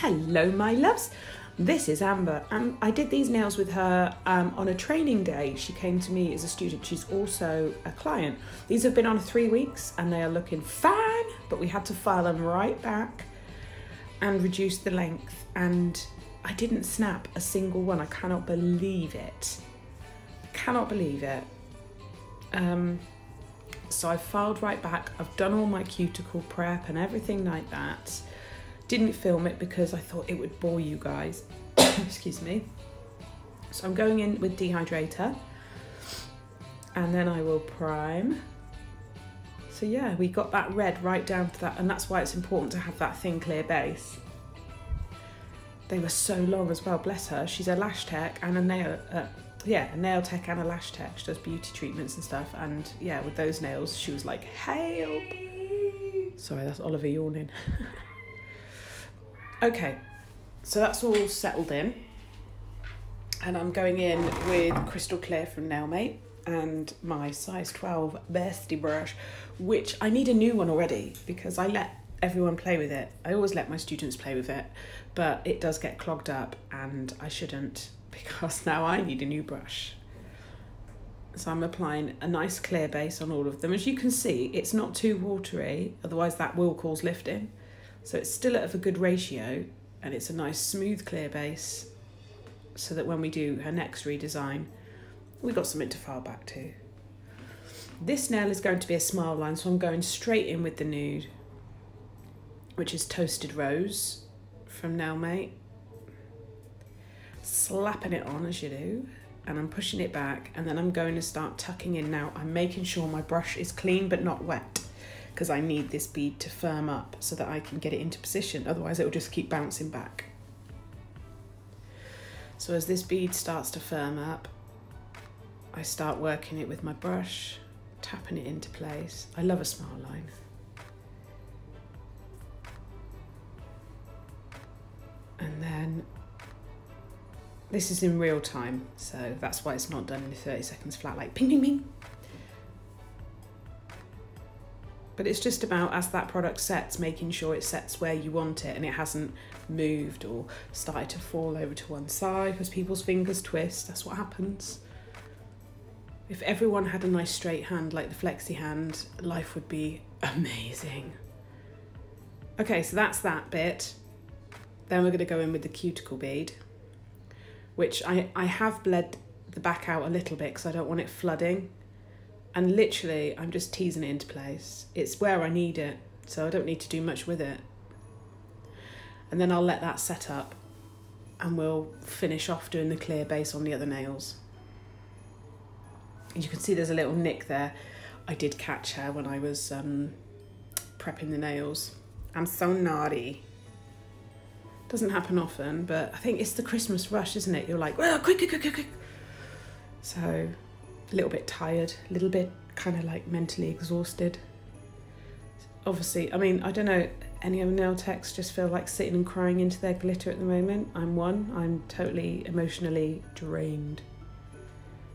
Hello my loves, this is Amber and I did these nails with her on a training day. She came to me as a student, she's also a client. These have been on 3 weeks and they are looking fine, but we had to file them right back and reduce the length, and I didn't snap a single one. I cannot believe it. Cannot believe it. So I filed right back. I've done all my cuticle prep and everything like that. Didn't film it because I thought it would bore you guys. Excuse me. So I'm going in with dehydrator and then I will prime. So yeah, we got that red right down to that, and that's why it's important to have that thin clear base. They were so long as well, bless her. She's a lash tech and a nail, a nail tech and a lash tech. She does beauty treatments and stuff, and yeah, with those nails, she was like, help. Sorry, that's Oliver yawning. Okay, so that's all settled in, and I'm going in with Crystal Clear from Nailmate and my size 12 Bestie brush, which I need a new one already because I let everyone play with it. I always let my students play with it, but it does get clogged up and I shouldn't, because now I need a new brush. So I'm applying a nice clear base on all of them. As you can see, it's not too watery, otherwise that will cause lifting. So it's still at a good ratio, and it's a nice smooth clear base so that when we do her next redesign, we got something to file back to. This nail is going to be a smile line, so I'm going straight in with the nude, which is Toasted Rose from Nailmate. Slapping it on as you do, and I'm pushing it back, and then I'm going to start tucking in now. I'm making sure my brush is clean but not wet, because I need this bead to firm up so that I can get it into position, otherwise it will just keep bouncing back. So as this bead starts to firm up, I start working it with my brush, tapping it into place. I love a smile line. And then this is in real time, so that's why it's not done in 30 seconds flat, like ping, ping, ping. But it's just about, as that product sets, making sure it sets where you want it and it hasn't moved or started to fall over to one side, because people's fingers twist. That's what happens. If everyone had a nice straight hand like the flexi hand, life would be amazing. Okay, so that's that bit. Then we're going to go in with the cuticle bead, which I have bled the back out a little bit because I don't want it flooding. And literally, I'm just teasing it into place. It's where I need it, so I don't need to do much with it. And then I'll let that set up and we'll finish off doing the clear base on the other nails. You can see there's a little nick there. I did catch her when I was prepping the nails. I'm so naughty. Doesn't happen often, but I think it's the Christmas rush, isn't it? You're like, well, quick, quick, quick, quick, quick. So a little bit tired, a little bit kind of like mentally exhausted. Obviously, I mean, I don't know, any other nail techs just feel like sitting and crying into their glitter at the moment. I'm one, I'm totally emotionally drained.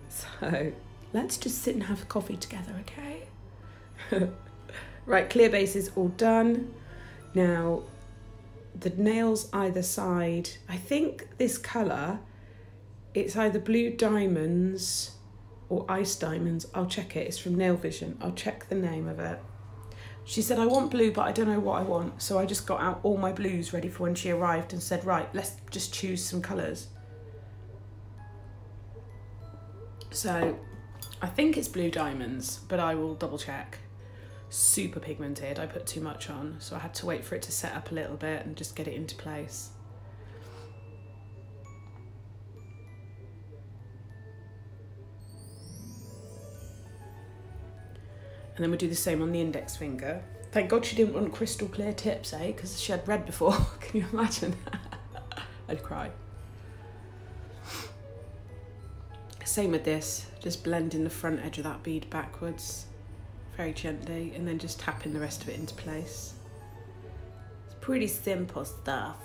So let's just sit and have a coffee together, okay? Right, clear base is all done. Now, the nails either side, I think this colour, it's either Blue Diamonds or Ice Diamonds. I'll check it, it's from Nail Vision. I'll check the name of it. She said, I want blue, but I don't know what I want. So I just got out all my blues ready for when she arrived and said, right, let's just choose some colours. So I think it's Blue Diamonds, but I will double check. Super pigmented, I put too much on, so I had to wait for it to set up a little bit and just get it into place. And then we'll do the same on the index finger. Thank God she didn't want crystal clear tips, eh? Because she had red before. Can you imagine? I'd cry. Same with this, just blending the front edge of that bead backwards, very gently, and then just tapping the rest of it into place. It's pretty simple stuff.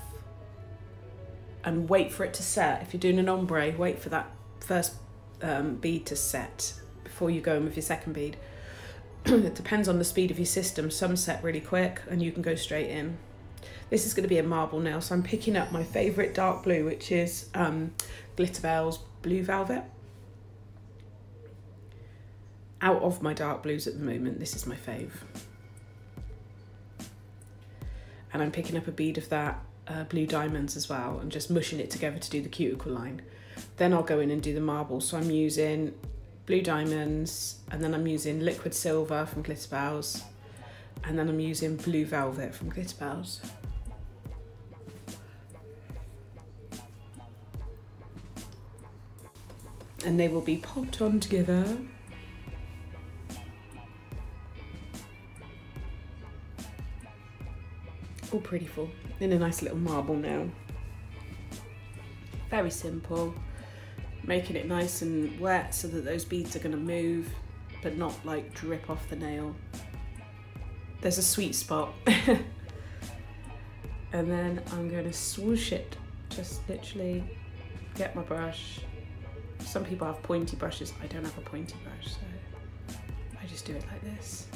And wait for it to set. If you're doing an ombre, wait for that first bead to set before you go in with your second bead. It depends on the speed of your system. Some set really quick and you can go straight in. This is going to be a marble nail, so I'm picking up my favourite dark blue, which is Glitterveil's Blue Velvet. Out of my dark blues at the moment, this is my fave. And I'm picking up a bead of that Blue Diamonds as well and just mushing it together to do the cuticle line. Then I'll go in and do the marble. So I'm using Blue Diamonds, and then I'm using Liquid Silver from Glitterveil's, and then I'm using Blue Velvet from Glitterveil's. And they will be popped on together. All prettyful in a nice little marble nail. Very simple, making it nice and wet so that those beads are going to move but not like drip off the nail. There's a sweet spot. And then I'm going to swoosh it, just literally get my brush. Some people have pointy brushes, I don't have a pointy brush, so I just do it like this.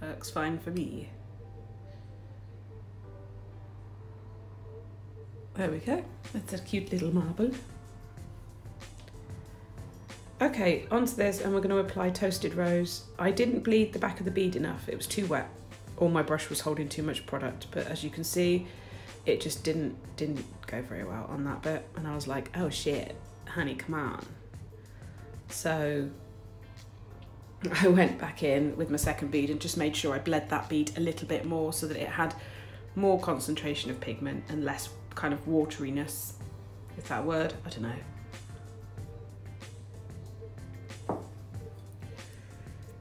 Works fine for me. There we go, that's a cute little marble. Okay, onto this, and we're going to apply Toasted Rose. I didn't bleed the back of the bead enough, it was too wet, or my brush was holding too much product, but as you can see, it just didn't go very well on that bit, and I was like, oh shit, honey, come on. So I went back in with my second bead and just made sure I bled that bead a little bit more so that it had more concentration of pigment and less kind of wateriness, is that a word? I don't know.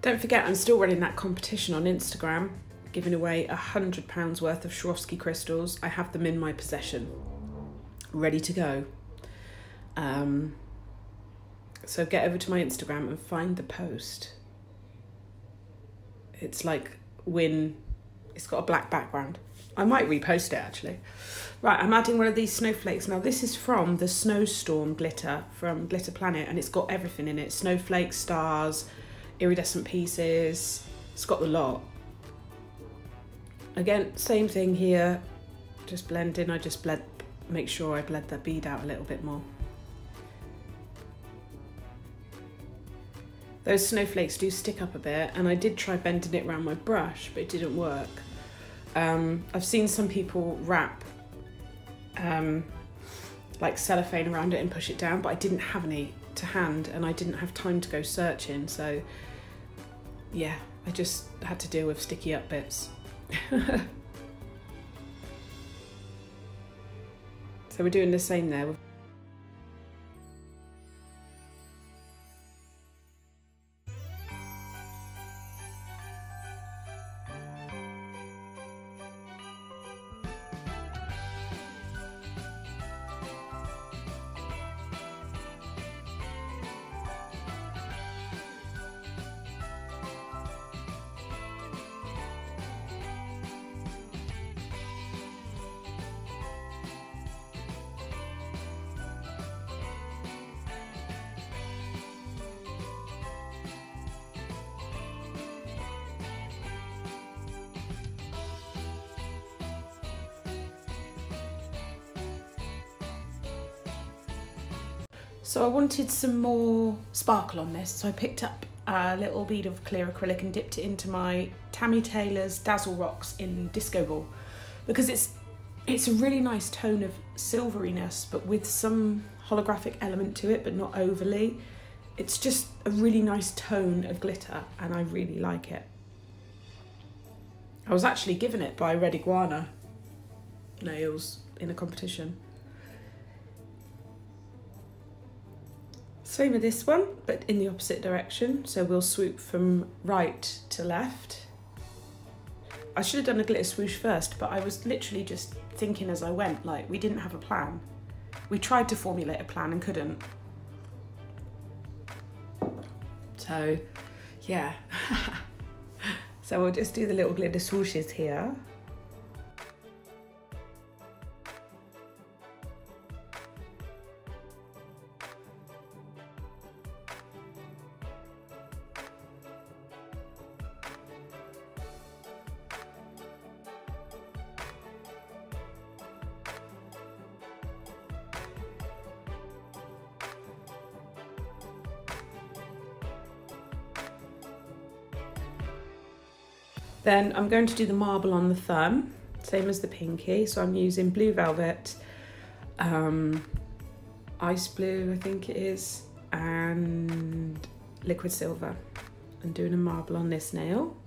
Don't forget, I'm still running that competition on Instagram, giving away £100 worth of Swarovski crystals. I have them in my possession, ready to go. So get over to my Instagram and find the post. It's like win, it's got a black background. I might repost it actually. Right, I'm adding one of these snowflakes. Now this is from the Snowstorm glitter from Glitter Planet, and it's got everything in it. Snowflakes, stars, iridescent pieces. It's got the lot. Again, same thing here. Just blend in. I just make sure I bled the bead out a little bit more. Those snowflakes do stick up a bit, and I did try bending it around my brush, but it didn't work. I've seen some people wrap like cellophane around it and push it down, but I didn't have any to hand and I didn't have time to go searching, so yeah, I just had to deal with sticky up bits. So we're doing the same there. So I wanted some more sparkle on this, so I picked up a little bead of clear acrylic and dipped it into my Tammy Taylor's Dazzle Rocks in Disco Ball, because it's a really nice tone of silveriness, but with some holographic element to it, but not overly. It's just a really nice tone of glitter, and I really like it. I was actually given it by Red Iguana Nails in a competition. Same with this one, but in the opposite direction. So we'll swoop from right to left. I should have done a glitter swoosh first, but I was literally just thinking as I went, like, we didn't have a plan. We tried to formulate a plan and couldn't. So, yeah. So we'll just do the little glitter swooshes here. Then I'm going to do the marble on the thumb, same as the pinky. So I'm using blue velvet, ice blue, I think it is, and liquid silver. I'm doing a marble on this nail.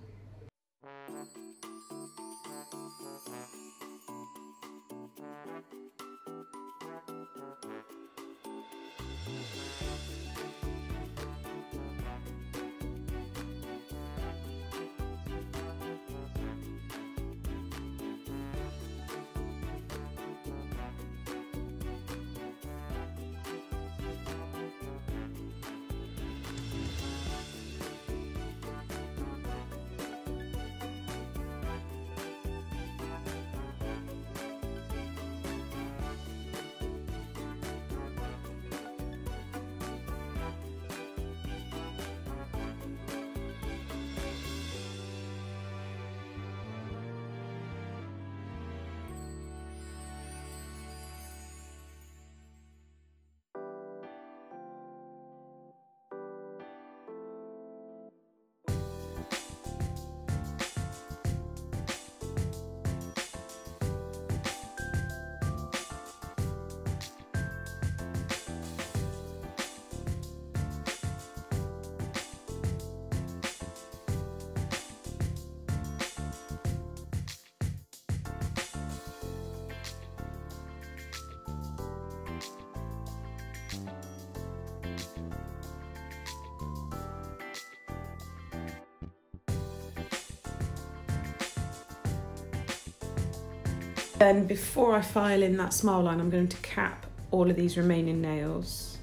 Then before I file in that smile line, I'm going to cap all of these remaining nails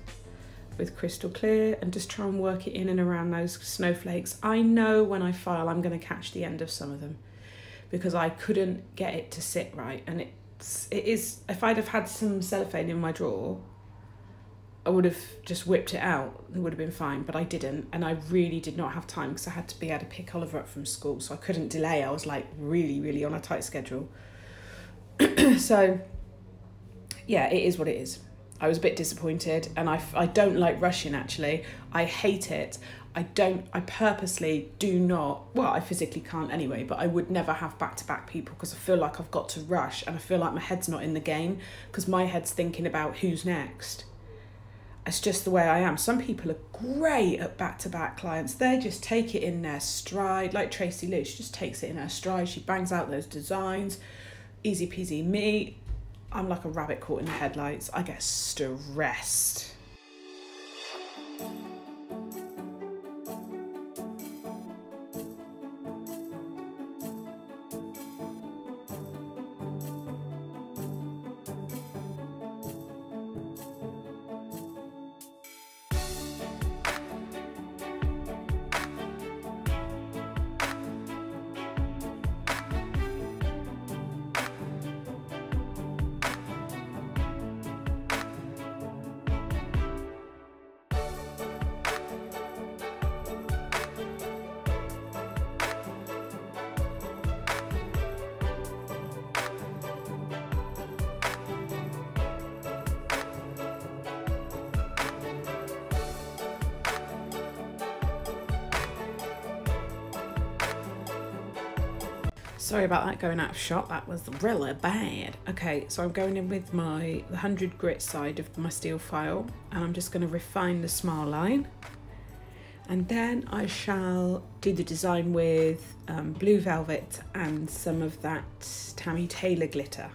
with crystal clear and just try and work it in and around those snowflakes. I know when I file I'm going to catch the end of some of them because I couldn't get it to sit right, and it is, if I'd have had some cellophane in my drawer, I would have just whipped it out. It would have been fine, but I didn't, and I really did not have time because I had to be able to pick Oliver up from school, so I couldn't delay. I was like really on a tight schedule. So yeah, it is what it is. I was a bit disappointed, and I don't like rushing, actually. I hate it. I purposely do not, well, I physically can't anyway, but I would never have back-to-back people because I feel like I've got to rush, and I feel like my head's not in the game because my head's thinking about who's next. It's just the way I am. Some people are great at back-to-back clients. They just take it in their stride, like Tracy Lou. She just takes it in her stride. She bangs out those designs. Easy peasy. Me, I'm like a rabbit caught in the headlights. I get stressed. Sorry about that going out of shot, that was really bad. Okay, so I'm going in with the 100 grit side of my steel file, and I'm just going to refine the smile line. And then I shall do the design with blue velvet and some of that Tammy Taylor glitter.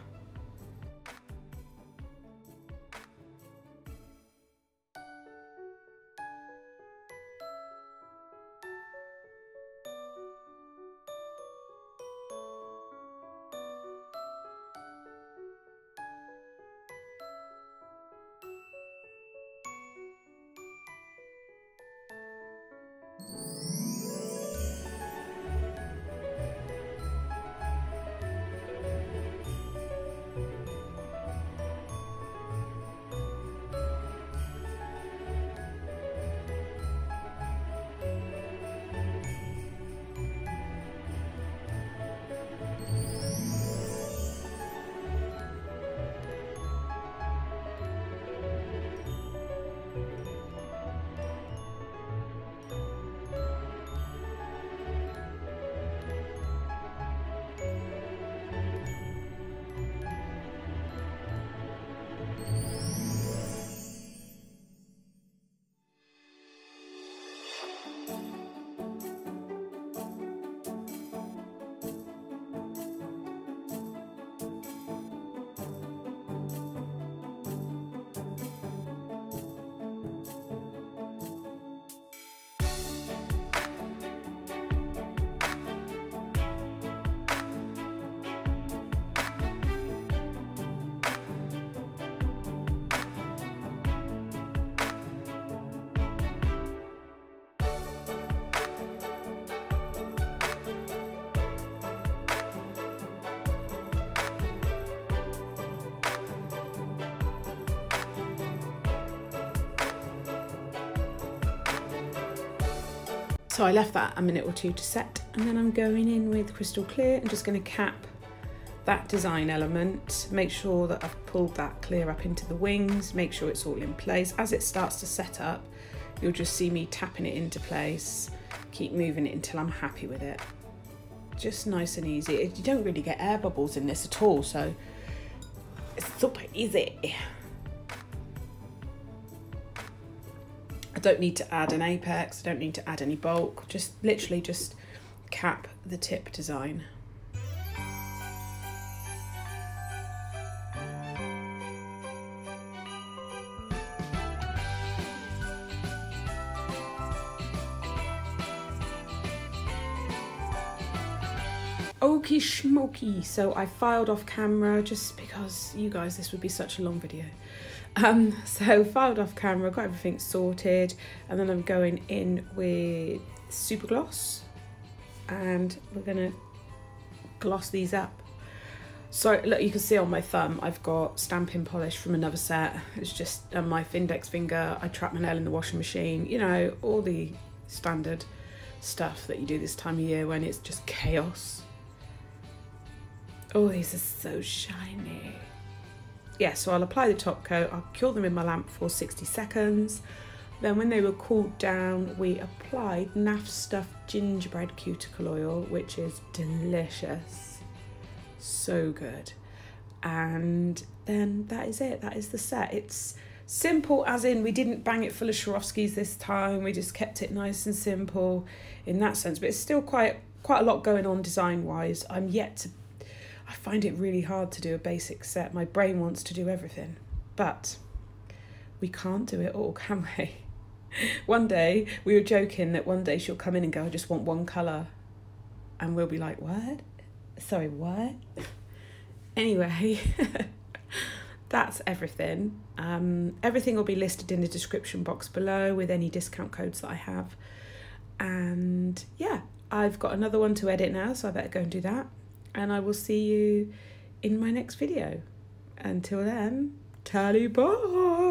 So I left that a minute or two to set, and then I'm going in with crystal clear and just going to cap that design element, make sure that I've pulled that clear up into the wings, make sure it's all in place. As it starts to set up, you'll just see me tapping it into place, keep moving it until I'm happy with it. Just nice and easy. You don't really get air bubbles in this at all, so it's super easy. I don't need to add an apex, I don't need to add any bulk, just literally just cap the tip design. Okie schmoky, so I filed off camera just because you guys, this would be such a long video. So filed off camera, got everything sorted, and then I'm going in with super gloss and we're gonna gloss these up. So look, you can see on my thumb I've got stamping polish from another set. It's just my index finger. I trap my nail in the washing machine, you know, all the standard stuff that you do this time of year when it's just chaos. Oh, these are so shiny. Yeah, so I'll apply the top coat, I'll cure them in my lamp for 60 seconds. Then when they were cooled down, we applied NAF stuffed gingerbread cuticle oil, which is delicious. So good. And then that is it, that is the set. It's simple as in we didn't bang it full of Swarovskis this time, we just kept it nice and simple in that sense, but it's still quite a lot going on design-wise. I find it really hard to do a basic set. My brain wants to do everything, but we can't do it all, can we? One day, we were joking that one day she'll come in and go, I just want one colour. And we'll be like, what? Sorry, what? Anyway, that's everything. Everything will be listed in the description box below with any discount codes that I have. And yeah, I've got another one to edit now, so I better go and do that. And I will see you in my next video. Until then, tally bye!